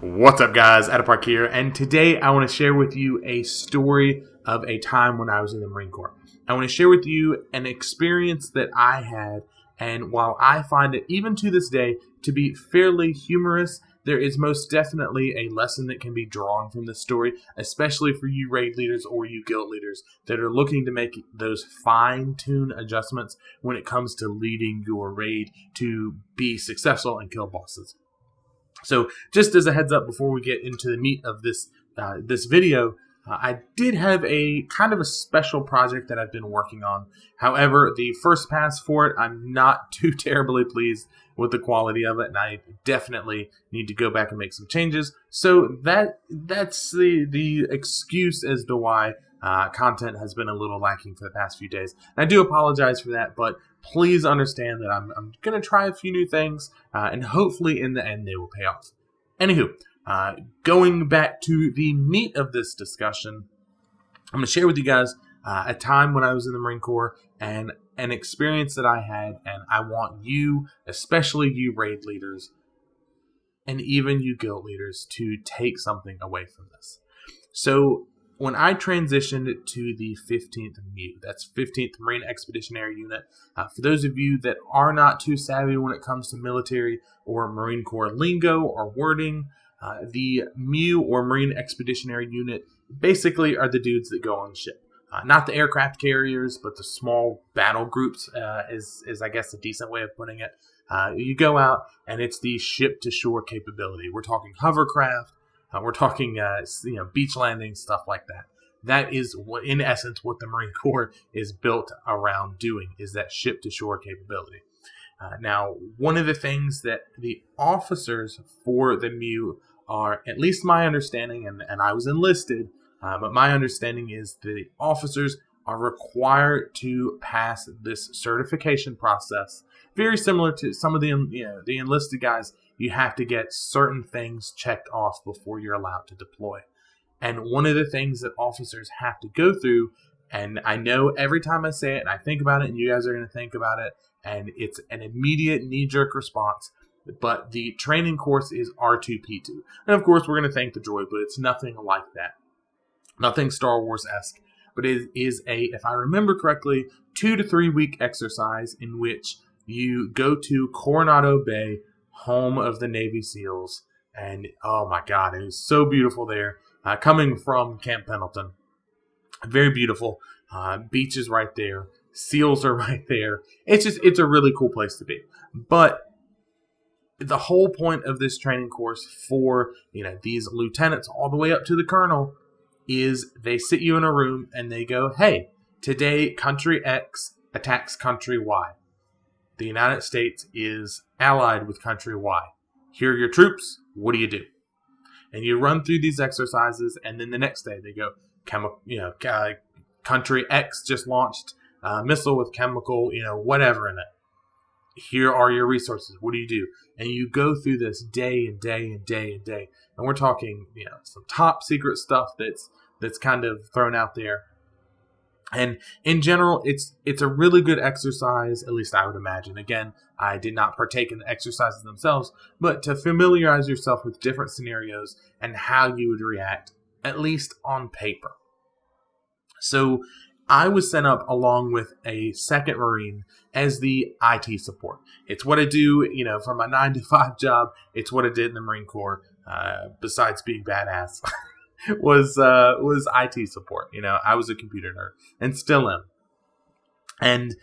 What's up, guys? Atapark here, and today I want to share with you a story of a time when I was in the Marine Corps. I want to share with you an experience that I had, and while I find it, even to this day, to be fairly humorous, there is most definitely a lesson that can be drawn from this story, especially for you raid leaders or you guild leaders that are looking to make those fine-tune adjustments when it comes to leading your raid to be successful and kill bosses. So just as a heads up before we get into the meat of this video, I did have a kind of a special project that I've been working on. However, the first pass for it, I'm not too terribly pleased with the quality of it, and I definitely need to go back and make some changes. So that's the excuse as to why content has been a little lacking for the past few days. And I do apologize for that, but please understand that I'm going to try a few new things, and hopefully in the end they will pay off. Anywho, going back to the meat of this discussion, I'm going to share with you guys a time when I was in the Marine Corps and an experience that I had, and I want you, especially you raid leaders, and even you guild leaders, to take something away from this. So when I transitioned to the 15th MU, that's 15th Marine Expeditionary Unit, for those of you that are not too savvy when it comes to military or Marine Corps lingo or wording, the MU or Marine Expeditionary Unit basically are the dudes that go on the ship. Not the aircraft carriers, but the small battle groups is I guess a decent way of putting it. You go out and it's the ship-to-shore capability. We're talking hovercraft. We're talking, beach landing, stuff like that. That is, in essence, what the Marine Corps is built around doing, is that ship-to-shore capability. Now, one of the things that the officers for the MU are, at least my understanding, and I was enlisted, but my understanding is the officers are required to pass this certification process, very similar to some of the enlisted guys. You have to get certain things checked off before you're allowed to deploy. And one of the things that officers have to go through, and I know every time I say it and I think about it, and you guys are going to think about it, and it's an immediate knee-jerk response, but the training course is R2-P2. And of course, we're going to thank the droid, but it's nothing like that. Nothing Star Wars-esque. But it is a, if I remember correctly, 2 to 3 week exercise in which you go to Coronado Bay, home of the Navy SEALs, and oh my God, it was so beautiful there. Coming from Camp Pendleton, very beautiful. Beaches right there, SEALs are right there. It's a really cool place to be. But the whole point of this training course for these lieutenants all the way up to the colonel is they sit you in a room and they go, hey, today country X attacks country Y. The United States is allied with country Y. Here are your troops. What do you do? And you run through these exercises, and then the next day they go, country X just launched a missile with chemical, whatever in it. Here are your resources. What do you do? And you go through this day and day and day and day. And we're talking, some top secret stuff that's kind of thrown out there. And in general, it's a really good exercise, at least I would imagine. Again, I did not partake in the exercises themselves, but to familiarize yourself with different scenarios and how you would react, at least on paper. So I was sent up along with a second Marine as the IT support. It's what I do, for my 9-to-5 job. It's what I did in the Marine Corps, besides being badass. was IT support. I was a computer nerd and still am. And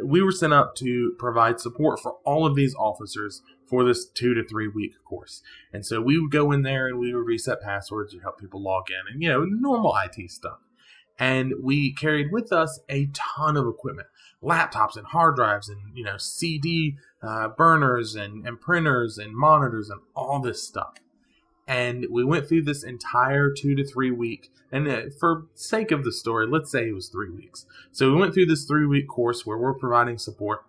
we were sent up to provide support for all of these officers for this 2 to 3 week course. And so we would go in there and we would reset passwords to help people log in and, normal IT stuff. And we carried with us a ton of equipment, laptops and hard drives and, CD burners and printers and monitors and all this stuff. And we went through this entire 2 to 3 week, and for sake of the story, let's say it was 3 weeks. So we went through this 3-week course where we're providing support.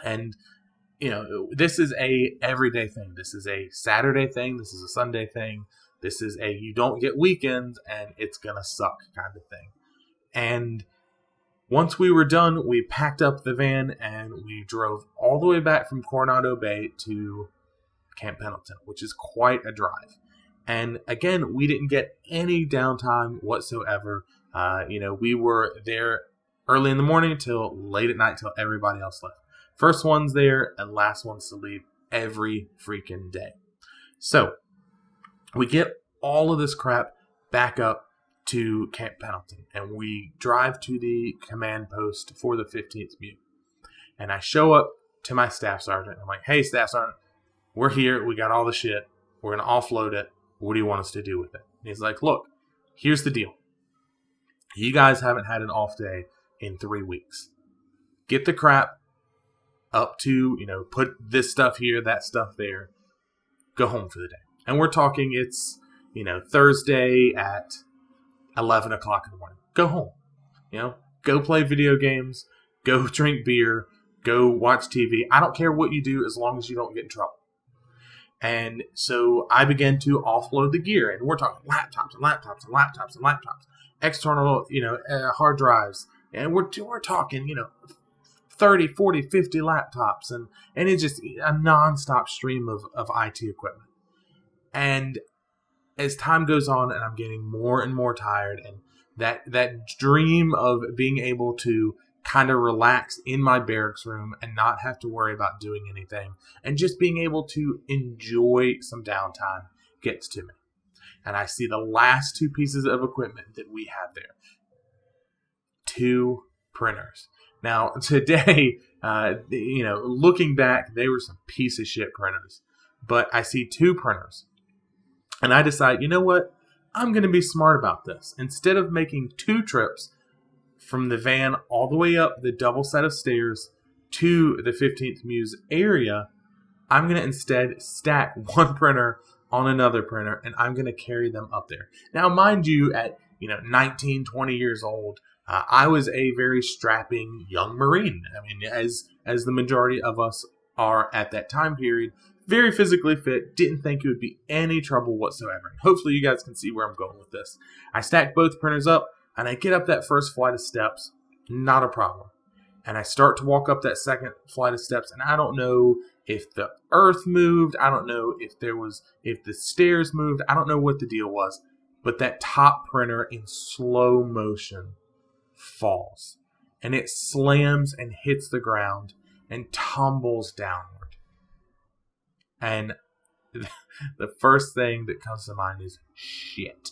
And, this is a everyday thing. This is a Saturday thing. This is a Sunday thing. This is a you don't get weekends and it's going to suck kind of thing. And once we were done, we packed up the van and we drove all the way back from Coronado Bay to Camp Pendleton, which is quite a drive. And again, we didn't get any downtime whatsoever. We were there early in the morning till late at night till everybody else left. First one's there and last one's to leave every freaking day. So we get all of this crap back up to Camp Pendleton, and we drive to the command post for the 15th MU. And I show up to my staff sergeant. I'm like, hey, staff sergeant, we're here. We got all the shit. We're going to offload it. What do you want us to do with it? And he's like, look, here's the deal. You guys haven't had an off day in 3 weeks. Get the crap up to, put this stuff here, that stuff there. Go home for the day. And we're talking it's, Thursday at 11 o'clock in the morning. Go home. Go play video games. Go drink beer. Go watch TV. I don't care what you do as long as you don't get in trouble. And so I began to offload the gear. And we're talking laptops and laptops and laptops and laptops. External, hard drives. And we're talking, 30, 40, 50 laptops. And it's just a nonstop stream of IT equipment. And as time goes on and I'm getting more and more tired, and that dream of being able to kind of relax in my barracks room and not have to worry about doing anything and just being able to enjoy some downtime gets to me. And I see the last 2 pieces of equipment that we have there. 2 printers. Now, today, looking back, they were some piece of shit printers. But I see 2 printers. And I decide, you know what? I'm going to be smart about this. Instead of making 2 trips from the van all the way up the double set of stairs to the 15th MU's area, I'm going to instead stack 1 printer on another printer, and I'm going to carry them up there. Now, mind you, at 19, 20 years old, I was a very strapping young Marine. I mean, as the majority of us are at that time period, very physically fit, didn't think it would be any trouble whatsoever. And hopefully you guys can see where I'm going with this. I stack both printers up, and I get up that first flight of steps, not a problem. And I start to walk up that second flight of steps, and I don't know if the earth moved, I don't know if the stairs moved, I don't know what the deal was, but that top printer in slow motion falls. And it slams and hits the ground and tumbles downward. And the first thing that comes to mind is, shit.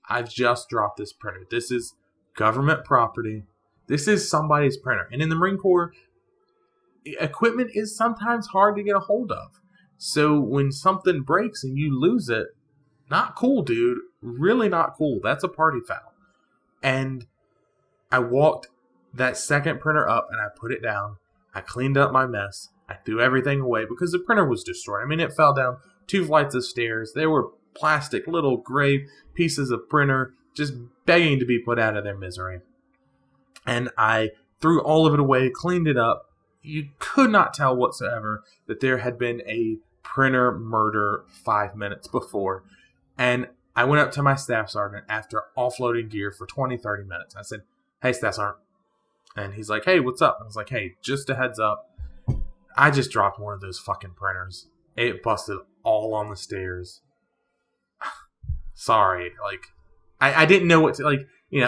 I've just dropped this printer. This is government property. This is somebody's printer. And in the Marine Corps, equipment is sometimes hard to get a hold of. So when something breaks and you lose it, not cool, dude. Really not cool. That's a party foul. And I walked that second printer up and I put it down. I cleaned up my mess. I threw everything away because the printer was destroyed. I mean, it fell down 2 flights of stairs. There were plastic little gray pieces of printer just begging to be put out of their misery. And I threw all of it away, cleaned it up. You could not tell whatsoever that there had been a printer murder 5 minutes before. And I went up to my staff sergeant after offloading gear for 20, 30 minutes. I said, hey, staff sergeant. And he's like, hey, what's up? I was like, hey, just a heads up. I just dropped one of those fucking printers. It busted all on the stairs. Sorry. I didn't know what to,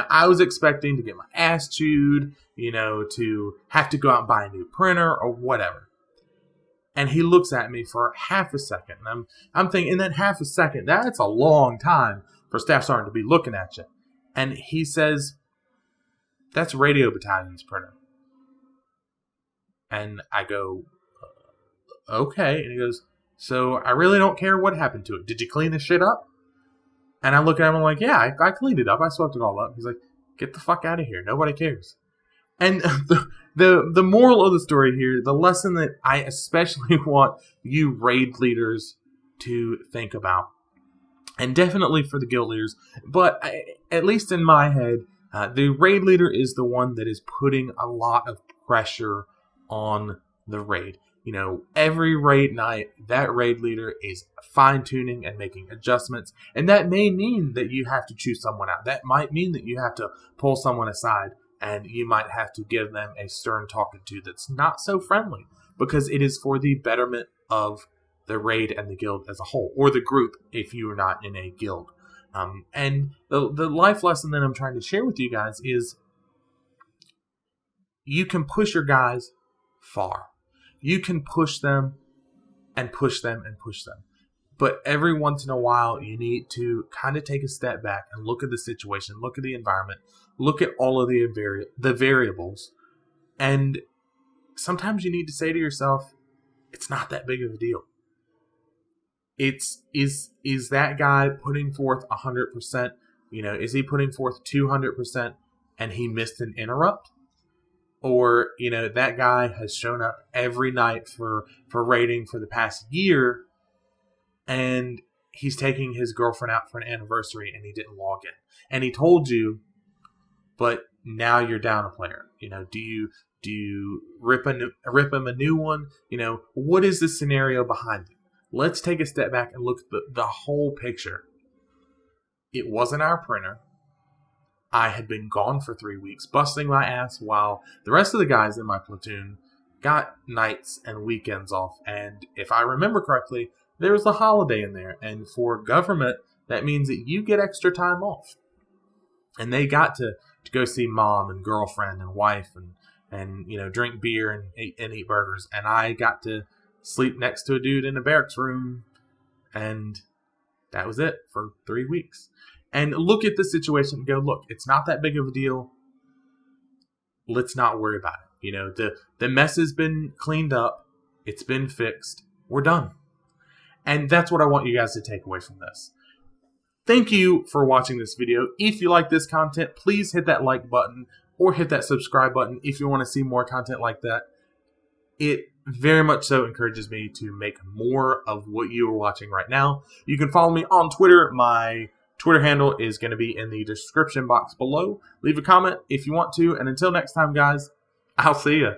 I was expecting to get my ass chewed, to have to go out and buy a new printer or whatever. And he looks at me for half a second. And I'm thinking, in that half a second, that's a long time for Staff Sergeant to be looking at you. And he says, that's Radio Battalion's printer. And I go, okay. And he goes, so I really don't care what happened to it. Did you clean the shit up? And I look at him and I'm like, yeah, I cleaned it up. I swept it all up. He's like, get the fuck out of here. Nobody cares. And the moral of the story here, the lesson that I especially want you raid leaders to think about, and definitely for the guild leaders, but at least in my head, the raid leader is the one that is putting a lot of pressure on the raid. Every raid night, that raid leader is fine-tuning and making adjustments. And that may mean that you have to choose someone out. That might mean that you have to pull someone aside and you might have to give them a stern talking to that's not so friendly because it is for the betterment of the raid and the guild as a whole, or the group if you are not in a guild. And the life lesson that I'm trying to share with you guys is you can push your guys far. You can push them and push them and push them. But every once in a while, you need to kind of take a step back and look at the situation, look at the environment, look at all of the variables. And sometimes you need to say to yourself, it's not that big of a deal. Is that guy putting forth 100%? Is he putting forth 200% and he missed an interrupt? Or, that guy has shown up every night for raiding for the past year, and he's taking his girlfriend out for an anniversary and he didn't log in. And he told you, but now you're down a player. Do you rip him a new one? What is the scenario behind it? Let's take a step back and look at the whole picture. It wasn't our printer. I had been gone for 3 weeks, busting my ass while the rest of the guys in my platoon got nights and weekends off. And if I remember correctly, there was a holiday in there. And for government, that means that you get extra time off. And they got to go see mom and girlfriend and wife and drink beer and eat burgers. And I got to sleep next to a dude in a barracks room. And that was it for 3 weeks. And look at the situation and go, look, it's not that big of a deal. Let's not worry about it. The mess has been cleaned up. It's been fixed. We're done. And that's what I want you guys to take away from this. Thank you for watching this video. If you like this content, please hit that like button or hit that subscribe button if you want to see more content like that. It very much so encourages me to make more of what you are watching right now. You can follow me on Twitter. My Twitter handle is going to be in the description box below. Leave a comment if you want to. And until next time, guys, I'll see ya.